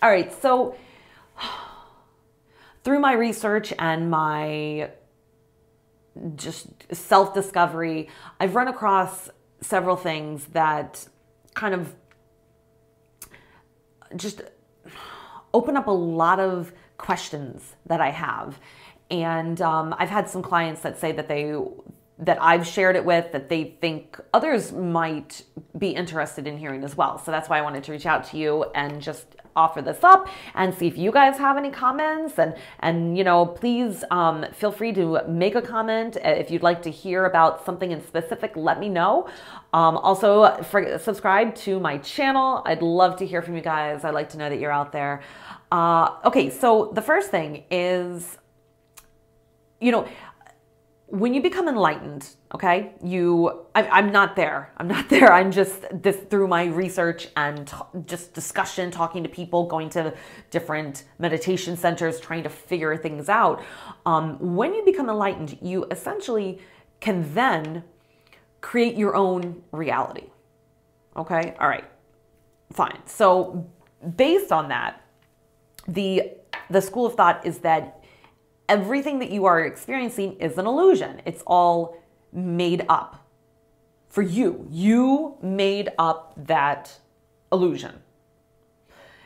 All right, so through my research and my just self-discovery, I've run across several things that kind of just open up a lot of questions that I have. And I've had some clients that say that I've shared it with, that they think others might be interested in hearing as well. So that's why I wanted to reach out to you and just offer this up and see if you guys have any comments, and please feel free to make a comment. If you'd like to hear about something in specific, let me know. Also, subscribe to my channel. I'd love to hear from you guys. I'd like to know that you're out there. Okay, so the first thing is, when you become enlightened, okay, I'm not there. I'm just through my research and just discussion, talking to people, going to different meditation centers, trying to figure things out. When you become enlightened, you essentially can then create your own reality. Okay. All right. Fine. So based on that, the school of thought is that everything that you are experiencing is an illusion. It's all made up for you. You made up that illusion.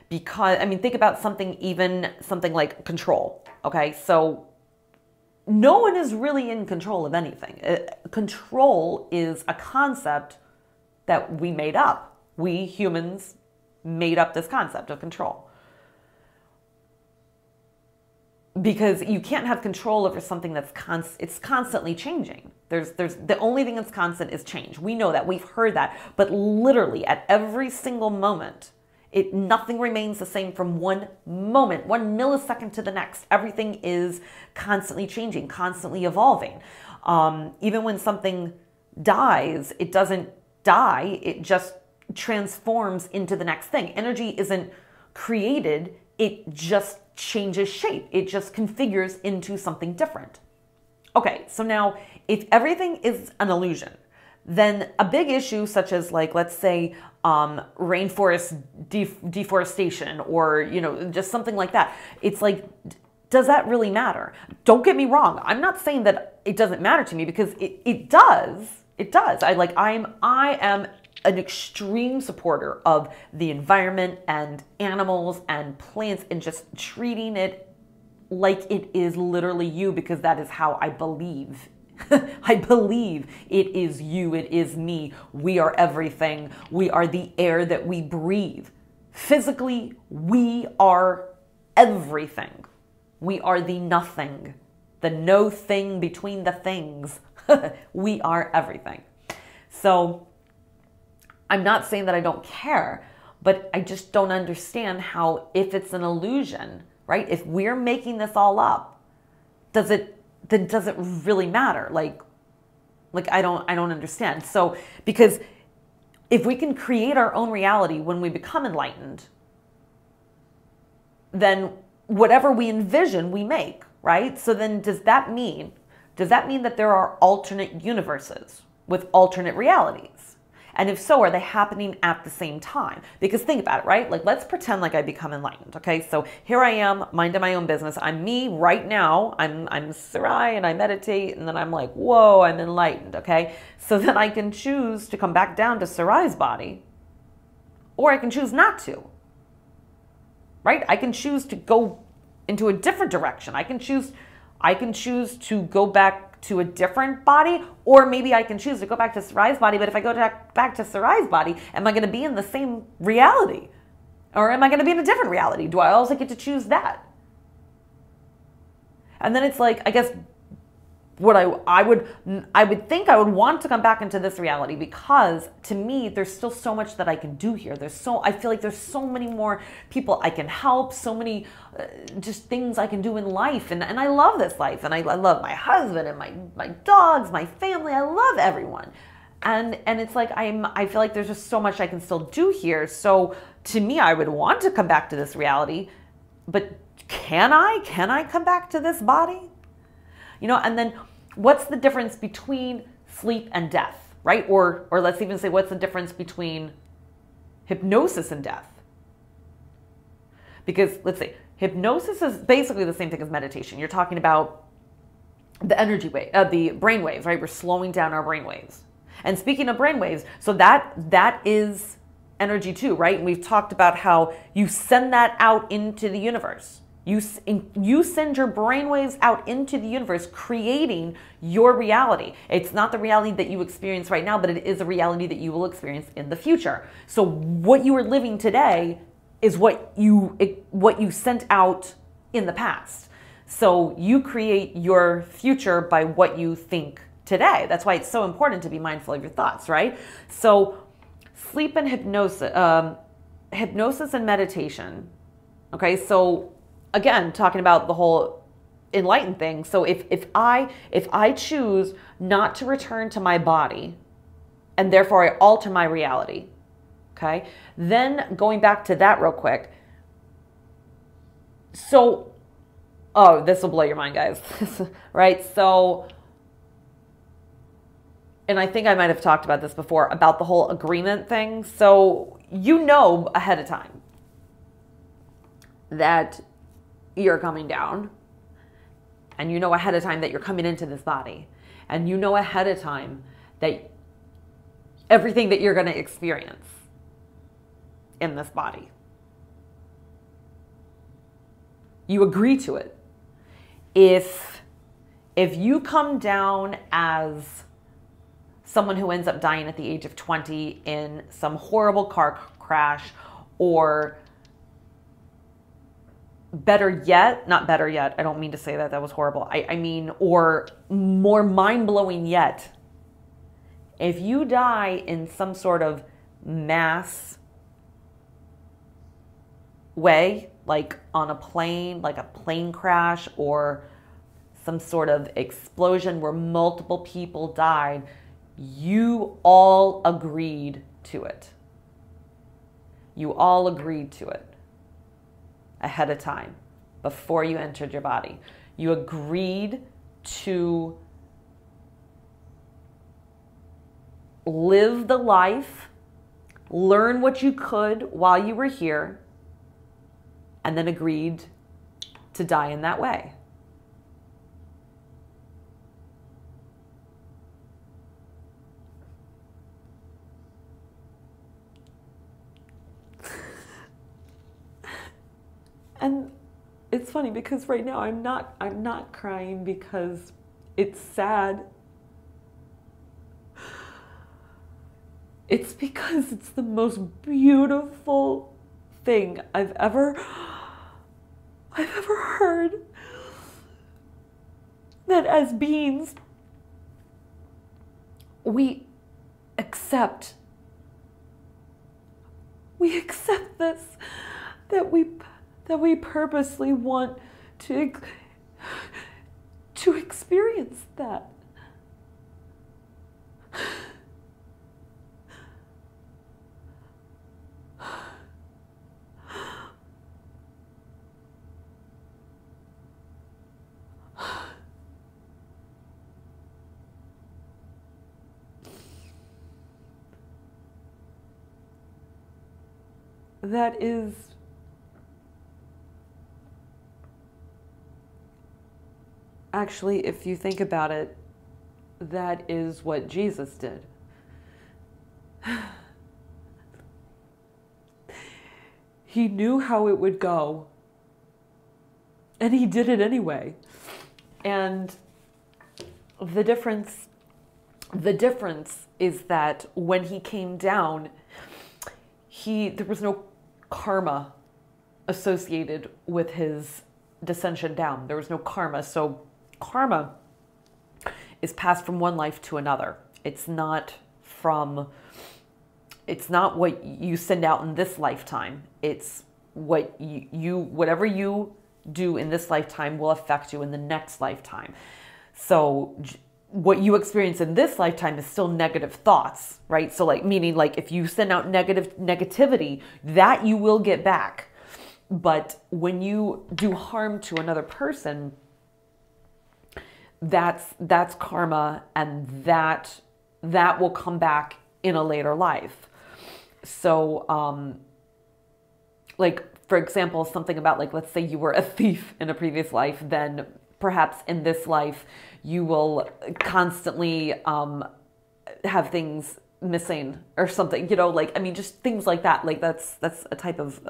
Because, think about something like control. Okay. So no one is really in control of anything. Control is a concept that we made up. We humans made up this concept of control. Because you can't have control over something that's it's constantly changing. There's the only thing that's constant is change. We know that. We've heard that. But literally at every single moment, nothing remains the same from one moment, 1 millisecond to the next. Everything is constantly changing, constantly evolving. Even when something dies, it doesn't die. It just transforms into the next thing. Energy isn't created. It just changes shape. It just configures into something different. Okay, so now if everything is an illusion, then a big issue such as, like, let's say rainforest deforestation, or just something like that, it's like, does that really matter? Don't get me wrong. I'm not saying that it doesn't matter to me, because it does. It does. I am an extreme supporter of the environment and animals and plants, and just treating it like it is literally you, because that is how I believe. I believe it is you, it is me. We are everything. We are the air that we breathe. Physically, we are everything. We are the nothing, the no thing between the things. We are everything. So I'm not saying that I don't care, but I just don't understand how, if it's an illusion, right? If we're making this all up, does it really matter? Like I don't understand. So, because if we can create our own reality when we become enlightened, then whatever we envision, we make, right? So then does that mean that there are alternate universes with alternate realities? And if so, are they happening at the same time? Because think about it, right? Like, let's pretend like I become enlightened, okay? So here I am, minding my own business. I'm me right now. I'm Sarai, and I meditate, and then I'm like, whoa, I'm enlightened, okay? So then I can choose to come back down to Sarai's body, or I can choose not to, right? I can choose to go into a different direction. I can choose to go back to a different body, or maybe I can choose to go back to Sarai's body. But if I go back to Sarai's body, am I going to be in the same reality, or am I going to be in a different reality? Do I also get to choose that? And then it's like, I guess what I would think I would want to come back into this reality, because to me, there's still so much that I can do here. I feel like there's so many more people I can help, so many just things I can do in life. And I love this life, and I love my husband and my dogs, my family. I love everyone. And it's like, I feel like there's just so much I can still do here. So to me, I would want to come back to this reality, but can I come back to this body? And then what's the difference between sleep and death, right? Or let's even say, what's the difference between hypnosis and death? Because let's say hypnosis is basically the same thing as meditation. You're talking about the energy wave, the brain waves, right? We're slowing down our brain waves. And speaking of brain waves, so that is energy too, right? And we've talked about how you send that out into the universe. You send your brainwaves out into the universe, creating your reality. It's not the reality that you experience right now, but it is a reality that you will experience in the future. So what you are living today is what you sent out in the past. So you create your future by what you think today. That's why it's so important to be mindful of your thoughts, right? So sleep and hypnosis, hypnosis and meditation. Okay, so again, talking about the whole enlightened thing. So if I choose not to return to my body, and therefore I alter my reality, okay, then going back to that real quick. So, oh, this will blow your mind, guys, right? So, and I think I might have talked about this before, about the whole agreement thing. So you know ahead of time that you're coming down, and you know ahead of time that you're coming into this body, and you know ahead of time that everything that you're going to experience in this body, you agree to it. If you come down as someone who ends up dying at the age of 20 in some horrible car crash, or better yet, not better yet, I don't mean to say that, that was horrible. I mean, or more mind-blowing yet, if you die in some sort of mass way, like on a plane, like a plane crash, or some sort of explosion where multiple people died, you all agreed to it. You all agreed to it ahead of time, before you entered your body. You agreed to live the life, learn what you could while you were here, and then agreed to die in that way. And it's funny because right now I'm not crying because it's sad. It's because it's the most beautiful thing I've ever heard. That as beings, we accept this, that we purposely want to experience that. That is actually, if you think about it, that is what Jesus did. He knew how it would go, and he did it anyway. And the difference is that when he came down, there was no karma associated with his descension down. There was no karma. So karma is passed from one life to another. It's not what you send out in this lifetime. It's what whatever you do in this lifetime will affect you in the next lifetime. So what you experience in this lifetime is still negative thoughts, right? So meaning if you send out negativity, that you will get back. But when you do harm to another person, that's karma, and that will come back in a later life. So for example, something about like, let's say you were a thief in a previous life, then perhaps in this life you will constantly have things missing or something, like, I mean, just things like that. Like that's a type of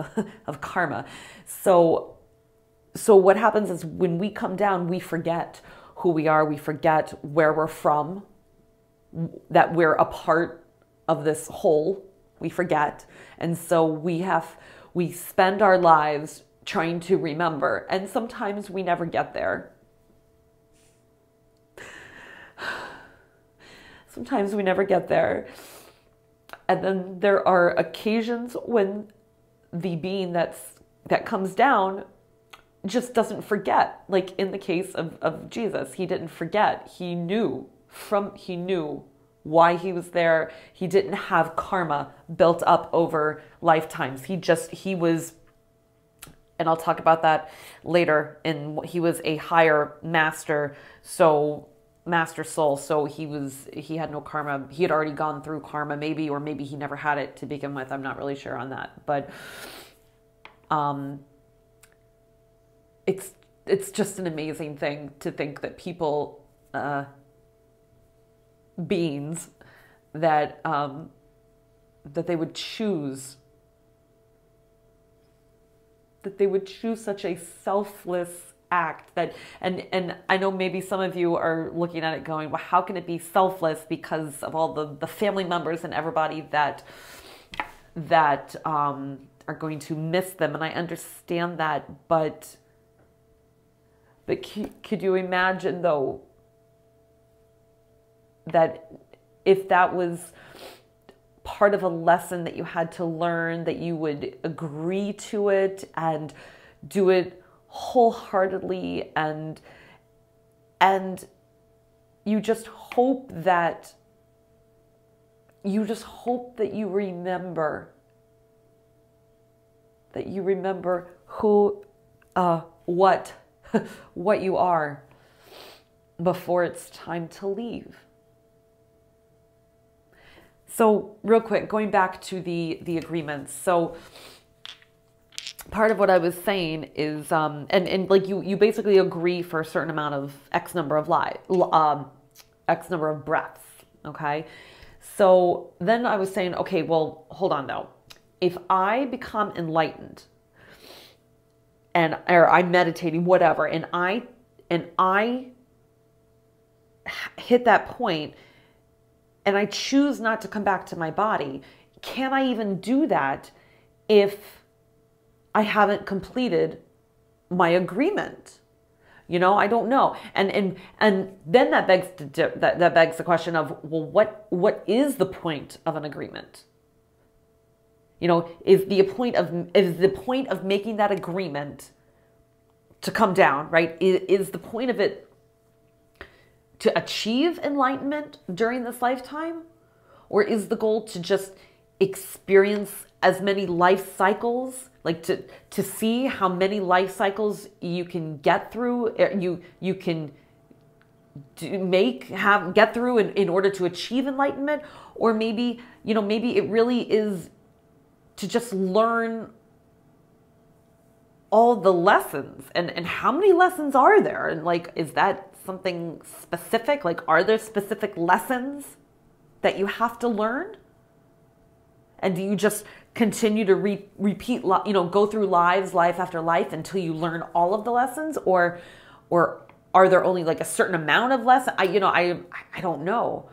of karma. So what happens is when we come down, we forget who we are, we forget where we're from, that we're a part of this whole, we forget. And so we spend our lives trying to remember, and sometimes we never get there. Sometimes we never get there. And then there are occasions when the being that comes down just doesn't forget. Like in the case of Jesus, he didn't forget. He knew why he was there. He didn't have karma built up over lifetimes. He was, and I'll talk about that later, he was a higher master, master soul. So he had no karma. He had already gone through karma, maybe, or maybe he never had it to begin with. I'm not really sure on that, but it's just an amazing thing to think that people, beings, that they would choose such a selfless act, that and I know maybe some of you are looking at it going, well, how can it be selfless because of all the family members and everybody that are going to miss them. And I understand that, but could you imagine though that if that was part of a lesson that you had to learn, that you would agree to it and do it wholeheartedly, and you just hope that you remember who what you are before it's time to leave. So real quick, going back to the agreements. So part of what I was saying is, and like you basically agree for a certain amount of X number of X number of breaths. Okay. So then I was saying, okay, well, hold on though. If I become enlightened or I'm meditating, whatever, and I hit that point and I choose not to come back to my body, can I even do that if I haven't completed my agreement? I don't know. And then that begs the question of, well, what is the point of an agreement? Is the point of making that agreement to come down, right? Is the point of it to achieve enlightenment during this lifetime? Or is the goal to just experience as many life cycles, like to see how many life cycles you can get through, you can get through in order to achieve enlightenment? Or maybe it really is to just learn all the lessons, and how many lessons are there? And like, is that something specific? Like, are there specific lessons that you have to learn? And do you just continue to repeat, go through life after life until you learn all of the lessons? Or are there only like a certain amount of lessons? I don't know.